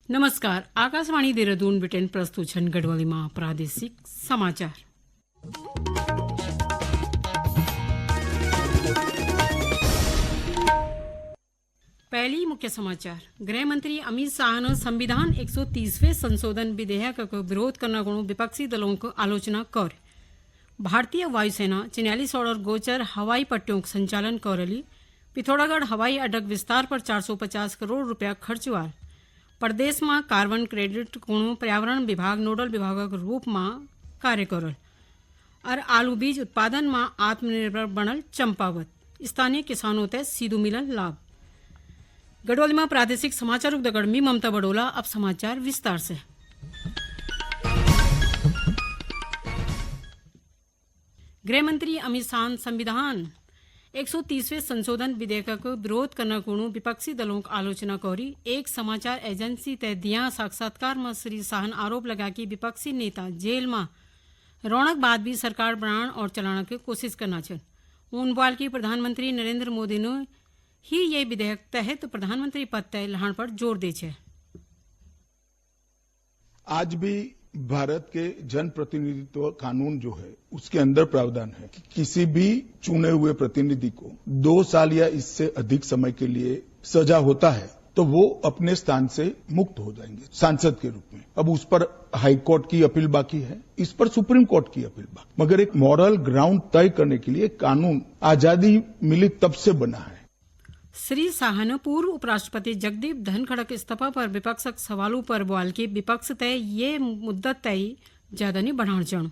નમસ્કાર, આકાશવાણી દેહરાદૂન બ્રિટેન પ્રસ્તુત છે ગઢવાલીમાં પ્રાદેશિક સમાચાર. पहली मुख्य समाचार. गृहमंत्री अमित शाह ने संविधान 130वें संशोधन विधेयक का विरोध करने को विपक्षी दलों को आलोचना कर भारतीय वायुसेना 44 और गोचर हवाई पट्टियों का संचालन करेली. पिथौरागढ़ हवाई अड्डा विस्तार पर 450 करोड़ रुपया खर्चवाल. प्रदेश में कार्बन क्रेडिट को पर्यावरण विभाग नोडल विभाग के रूप में कार्य करल और आलू बीज उत्पादन में आत्मनिर्भर बनल चंपावत. स्थानीय किसानों तक सीधू मिलल लाभ. गढ़वाली में प्रादेशिक समाचार में ममता बड़ोला. अब समाचार विस्तार से. गृहमंत्री अमित शाह संविधान 130वें संशोधन विधेयक को विरोध करने को विपक्षी दलों की आलोचना करी. एक समाचार एजेंसी तय दिया साक्षात्कार में श्री शाह ने आरोप लगा कि विपक्षी नेता जेल में रौनक बाद भी सरकार बनाने और चलाने की कोशिश करना चाहिए. ऊनवाल की प्रधानमंत्री नरेंद्र मोदी ने ही ये विधेयक तहत प्रधानमंत्री पद तय लहान पर जोर दे छे. आज भी भारत के जन प्रतिनिधित्व कानून जो है उसके अंदर प्रावधान है कि किसी भी चुने हुए प्रतिनिधि को 2 साल या इससे अधिक समय के लिए सजा होता है तो वो अपने स्थान से मुक्त हो जाएंगे सांसद के रूप में. अब उस पर हाई कोर्ट की अपील बाकी है, इस पर सुप्रीम कोर्ट की अपील बाकी. मगर एक मॉरल ग्राउंड तय करने के लिए कानून आजादी मिली तब से बना है. श्री शाह ने पूर्व उपराष्ट्रपति जगदीप धनखड़ के इस्तीफा पर विपक्ष के सवालों पर बोल के विपक्ष तय ये मुद्दत तय ज्यादा नहीं बढ़ाना चाहिए.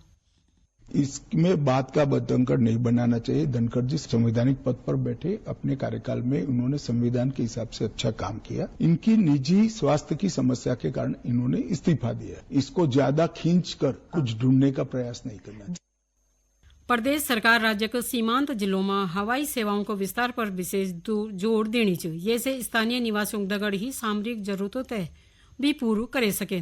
इसमें बात का बतंकर नहीं बनाना चाहिए. धनखड़ जी संवैधानिक पद पर बैठे, अपने कार्यकाल में उन्होंने संविधान के हिसाब से अच्छा काम किया. इनकी निजी स्वास्थ्य की समस्या के कारण इन्होंने इस्तीफा दिया. इसको ज्यादा खींचकर कुछ ढूंढने का प्रयास नहीं करना चाहिए. प्रदेश सरकार राज्य के सीमांत जिलों में हवाई सेवाओं को विस्तार पर विशेष जोर देनी चाहिए. ये से स्थानीय निवासियों दगड़ ही सामरिक जरूरतों तय भी पूर्ण करे सके.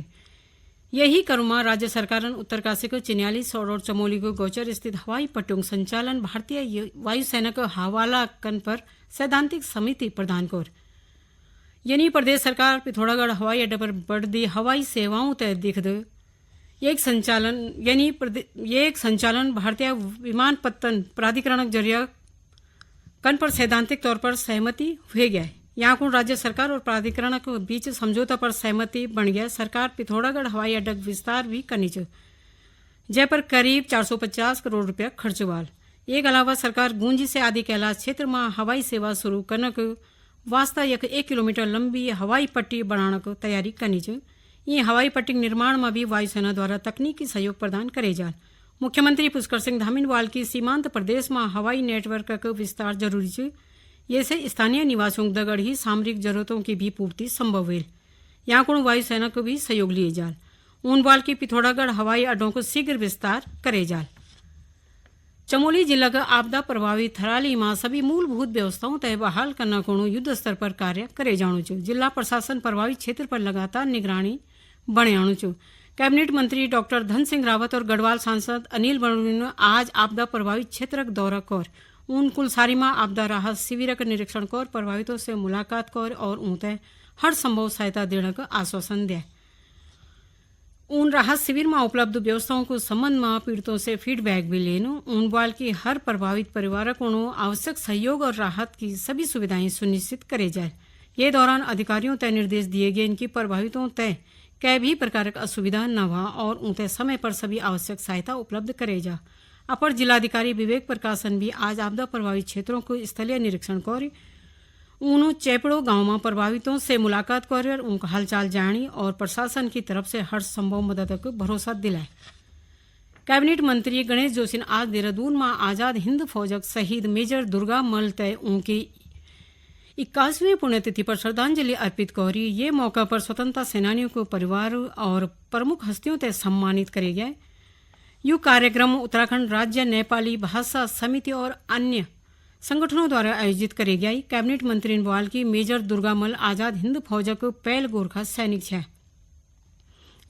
यही क्रम राज्य सरकार उत्तरकाशी को 44 और चमोली को गोचर स्थित हवाई पट्टियों संचालन भारतीय वायुसेना को हवाला करने पर सैद्धांतिक समिति प्रदान कर. यानी प्रदेश सरकार पिथौरागढ़ हवाई अड्डे पर बढ़ती हवाई सेवाओं तय दिख दे एक संचालन भारतीय विमानपत्तन प्राधिकरण जरिया कन पर सैद्धांतिक तौर पर सहमति हो गया है. यहाँ को राज्य सरकार और प्राधिकरण के बीच समझौता पर सहमति बन गया. सरकार पिथौरागढ़ हवाई अड्डा विस्तार भी करनी चाहिए, जय पर करीब 450 करोड़ रुपया खर्चवाल. एक अलावा सरकार गूंजी से आदि कैलाश क्षेत्र में हवाई सेवा शुरू करने के वास्ते 1 किलोमीटर लंबी हवाई पट्टी बनाने की तैयारी करनी चाहिए. ये हवाई पट्टी निर्माण में भी वायुसेना द्वारा तकनीकी सहयोग प्रदान करे जाए. मुख्यमंत्री पुष्कर सिंह धामीवाल की सीमांत प्रदेश में हवाई नेटवर्क का विस्तार जरूरी है. ये से स्थानीय निवासियों दगड़ ही सामरिक जरूरतों की भी पूर्ति संभव है. यहाँ को वायुसेना को भी सहयोग लिए जाए. ऊनवाल की पिथौरागढ़ हवाई अड्डों को शीघ्र विस्तार करे जाए. चमोली जिला का आपदा प्रभावित थराली में सभी मूलभूत व्यवस्थाओं तय बहाल करना को युद्ध स्तर पर कार्य करे जाना चाहिए. जिला प्रशासन प्रभावित क्षेत्र पर लगातार निगरानी बने आना चाहिए. कैबिनेट मंत्री डॉक्टर धन सिंह रावत और गढ़वाल सांसद अनिल बड़ोली ने आज आपदा प्रभावित क्षेत्र का दौरा कर उन कुलसारी में आपदा राहत शिविर का निरीक्षण कर प्रभावितों से मुलाकात कर और उन्हें हर संभव सहायता देने का आश्वासन दिया. उन राहत शिविर में उपलब्ध व्यवस्थाओं को संबंध में पीड़ितों से फीडबैक भी लेने ऊनवाल की हर प्रभावित परिवार को आवश्यक सहयोग और राहत की सभी सुविधाएं सुनिश्चित करे जाए. ये दौरान अधिकारियों तय निर्देश दिए गए इनकी प्रभावितों तय कै भी प्रकार का असुविधा न हो और उनके समय पर सभी आवश्यक सहायता उपलब्ध करे जा. अपर जिलाधिकारी विवेक प्रकाशन भी आज आपदा प्रभावित क्षेत्रों को स्थलीय निरीक्षण कर उन चेपड़ो गांव में प्रभावितों से मुलाकात कर उनका हालचाल जानी और प्रशासन की तरफ से हर संभव मदद को भरोसा दिलाए. कैबिनेट मंत्री गणेश जोशी ने आज देहरादून में आजाद हिंद फौज शहीद मेजर दुर्गा मल तय उनकी 81वीं पुण्यतिथि पर श्रद्धांजलि अर्पित करी. ये मौका पर स्वतंत्रता सेनानियों को परिवार और प्रमुख हस्तियों तय सम्मानित करे गए. यह कार्यक्रम उत्तराखंड राज्य नेपाली भाषा समिति और अन्य संगठनों द्वारा आयोजित करे गया. कैबिनेट मंत्री बोल की मेजर दुर्गामल आजाद हिंद फौज को पहल गोरखा सैनिक है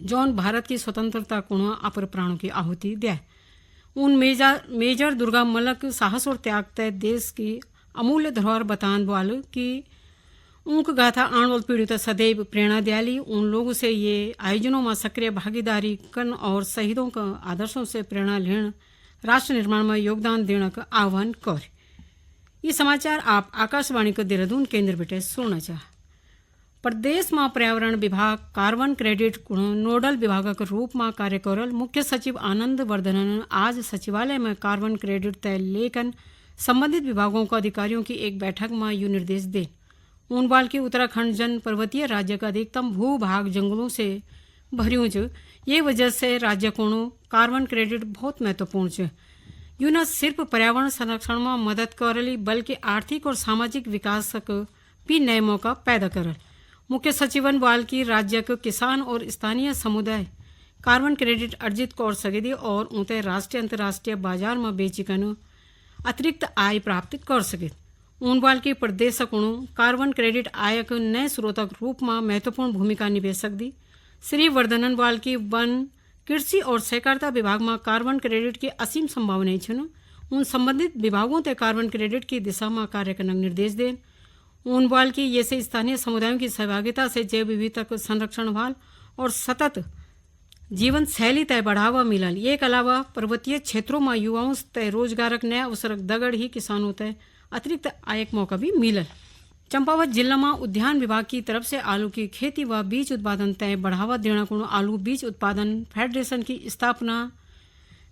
जौन भारत की स्वतंत्रता को अपर प्राणों की आहुति दिया. उन मेजर दुर्गामल साहस और त्याग तय देश की अमूल्य धरोहर बतान बोल कि ऊंक गाथा आणवल पीढ़ी तक सदैव प्रेरणा दियाली। उन लोगों से ये आयोजनों में सक्रिय भागीदारी करन और शहीदों का आदर्शों से प्रेरणा लेन राष्ट्र निर्माण में योगदान देने का आह्वान कर। ये समाचार आप आकाशवाणी के देहरादून केंद्र बेटे सुनना चाह। प्रदेश में पर्यावरण विभाग कार्बन क्रेडिट नोडल विभाग के रूप में कार्य करल मुख्य सचिव आनंद वर्धनन आज सचिवालय में कार्बन क्रेडिट तय लेकर संबंधित विभागों के अधिकारियों की एक बैठक में यू निर्देश दे। ऊनवाल की उत्तराखंड जन पर्वतीय राज्य का अधिकतम भूभाग जंगलों से भरियों च ये वजह से राज्य को कार्बन क्रेडिट बहुत महत्वपूर्ण है। यू न सिर्फ पर्यावरण संरक्षण में मदद करली बल्कि आर्थिक और सामाजिक विकास का भी नए मौका पैदा करल। मुख्य सचिवन वाल की राज्य के किसान और स्थानीय समुदाय कार्बन क्रेडिट अर्जित कर सके और उन्हें राष्ट्रीय अंतर्राष्ट्रीय बाजार में बेचकर अतिरिक्त आय प्राप्त कर सके। ऊनवाल की प्रदेशकों कार्बन क्रेडिट आय के नए स्रोतक रूप में महत्वपूर्ण भूमिका निभा सकती। श्री वर्धननवाल की वन कृषि और सहकारिता विभाग में कार्बन क्रेडिट की असीम संभावनाएं छन। उन संबंधित विभागों ते कार्बन क्रेडिट की दिशा में कार्य करने निर्देश दें। ऊनवाल की ये से स्थानीय समुदायों की सहभागिता से जैव विविधता को संरक्षण वाल और सतत जीवन शैली तय बढ़ावा मिलल। एक अलावा पर्वतीय क्षेत्रों में युवाओं तय रोजगारक नया अवसर दगड़ ही किसानों तय अतिरिक्त आयक मौका भी मिलल। चंपावत जिला में उद्यान विभाग की तरफ से आलू की खेती व बीज उत्पादन तय बढ़ावा देने को आलू बीज उत्पादन फेडरेशन की स्थापना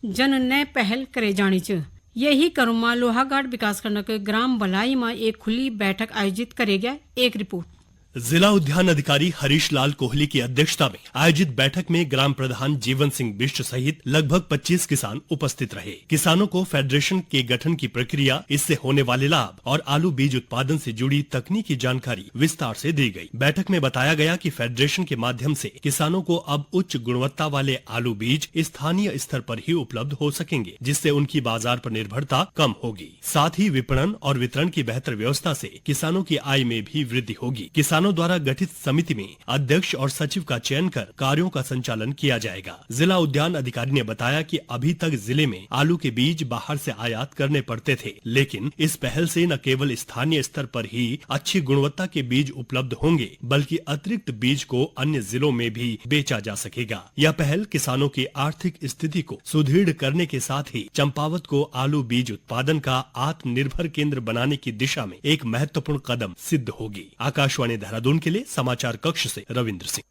जन नए पहल करे जानी च। यही क्रम में लोहाघाट विकासखंड के ग्राम बलाई में एक खुली बैठक आयोजित करे गया। एक रिपोर्ट। जिला उद्यान अधिकारी हरीश लाल कोहली की अध्यक्षता में आयोजित बैठक में ग्राम प्रधान जीवन सिंह बिष्ट सहित लगभग 25 किसान उपस्थित रहे। किसानों को फेडरेशन के गठन की प्रक्रिया, इससे होने वाले लाभ और आलू बीज उत्पादन से जुड़ी तकनीकी जानकारी विस्तार से दी गई। बैठक में बताया गया कि फेडरेशन के माध्यम से किसानों को अब उच्च गुणवत्ता वाले आलू बीज स्थानीय स्तर पर ही उपलब्ध हो सकेंगे, जिससे उनकी बाजार पर निर्भरता कम होगी। साथ ही विपणन और वितरण की बेहतर व्यवस्था से किसानों की आय में भी वृद्धि होगी। किसानों द्वारा गठित समिति में अध्यक्ष और सचिव का चयन कर कार्यों का संचालन किया जाएगा। जिला उद्यान अधिकारी ने बताया कि अभी तक जिले में आलू के बीज बाहर से आयात करने पड़ते थे, लेकिन इस पहल से न केवल स्थानीय स्तर पर ही अच्छी गुणवत्ता के बीज उपलब्ध होंगे, बल्कि अतिरिक्त बीज को अन्य जिलों में भी बेचा जा सकेगा। यह पहल किसानों की आर्थिक स्थिति को सुदृढ़ करने के साथ ही चंपावत को आलू बीज उत्पादन का आत्मनिर्भर केंद्र बनाने की दिशा में एक महत्वपूर्ण कदम सिद्ध होगी। आकाशवाणी देहरादून के लिए समाचार कक्ष से रविंद्र सिंह।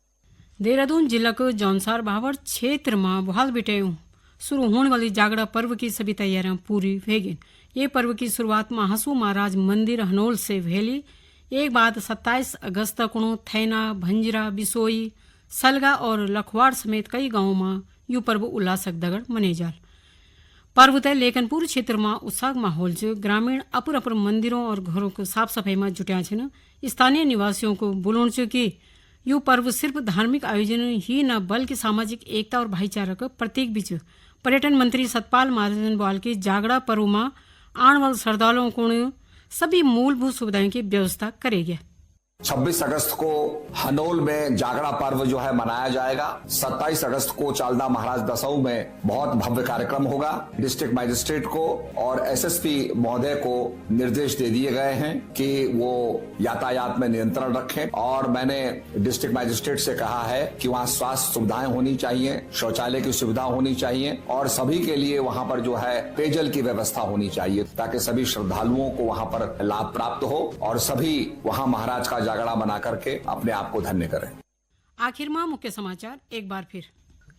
देहरादून जिला के जौनसार भावर क्षेत्र में बहाल बेटे शुरू होने वाली जागड़ा पर्व की सभी तैयारियां पूरी हो गई। ये पर्व की शुरुआत महासू महाराज मंदिर हनोल से भेली। एक बाद 27 अगस्त को थैना, भंजरा, बिसोई, सलगा और लखवाड़ समेत कई गांवों में यू पर्व उल्लासक दगड़ मने जाल। पर्व तय लेकनपुर क्षेत्र में उत्साह माहौल च ग्रामीण अपर अपर मंदिरों और घरों को साफ सफाई में जुटिया छन। स्थानीय निवासियों को बुलोण च कि यू पर्व सिर्फ धार्मिक आयोजन ही न बल्कि सामाजिक एकता और भाईचारा का प्रतीक भी। पर्यटन मंत्री सतपाल महाराजन बाल की जागड़ा पर्व में आने वाले श्रद्धालुओं को सभी मूलभूत सुविधाओं की व्यवस्था करेगी। 26 अगस्त को हनोल में जागड़ा पर्व जो है मनाया जाएगा। 27 अगस्त को चालदा महाराज दसऊ में बहुत भव्य कार्यक्रम होगा। डिस्ट्रिक्ट मजिस्ट्रेट को और एसएसपी महोदय को निर्देश दे दिए गए हैं कि वो यातायात में नियंत्रण रखें और मैंने डिस्ट्रिक्ट मजिस्ट्रेट से कहा है कि वहाँ स्वास्थ्य सुविधाएं होनी चाहिए, शौचालय की सुविधा होनी चाहिए और सभी के लिए वहाँ पर जो है पेयजल की व्यवस्था होनी चाहिए, ताकि सभी श्रद्धालुओं को वहाँ पर लाभ प्राप्त हो और सभी वहाँ महाराज का जागड़ा बना करके अपने आप को धन्य करें। आखिर में मुख्य समाचार एक बार फिर।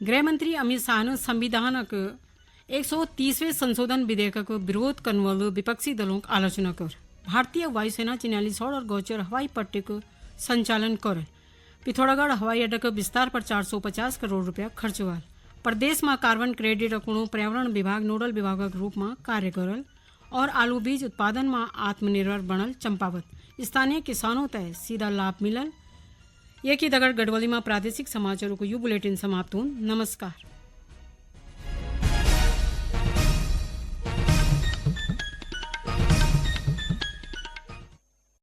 गृह मंत्री अमित शाह ने संविधान के 130वें संशोधन विधेयक को विरोध करने वाले विपक्षी दलों की आलोचना कर भारतीय वायुसेना चिन्यालीसौड़ और गौचर हवाई पट्टी को संचालन कर पिथौरागढ़ हवाई अड्डा के विस्तार पर 450 करोड़ रुपया खर्च हुआ। प्रदेश में कार्बन क्रेडिट को पर्यावरण विभाग नोडल विभाग के रूप में कार्य करल और आलू बीज उत्पादन में आत्मनिर्भर बनल चंपावत। स्थानीय किसानों तय सीधा लाभ मिलल। ये की दगड़ गढ़वाली में प्रादेशिक समाचारों को यू बुलेटिन समाप्त हो। नमस्कार।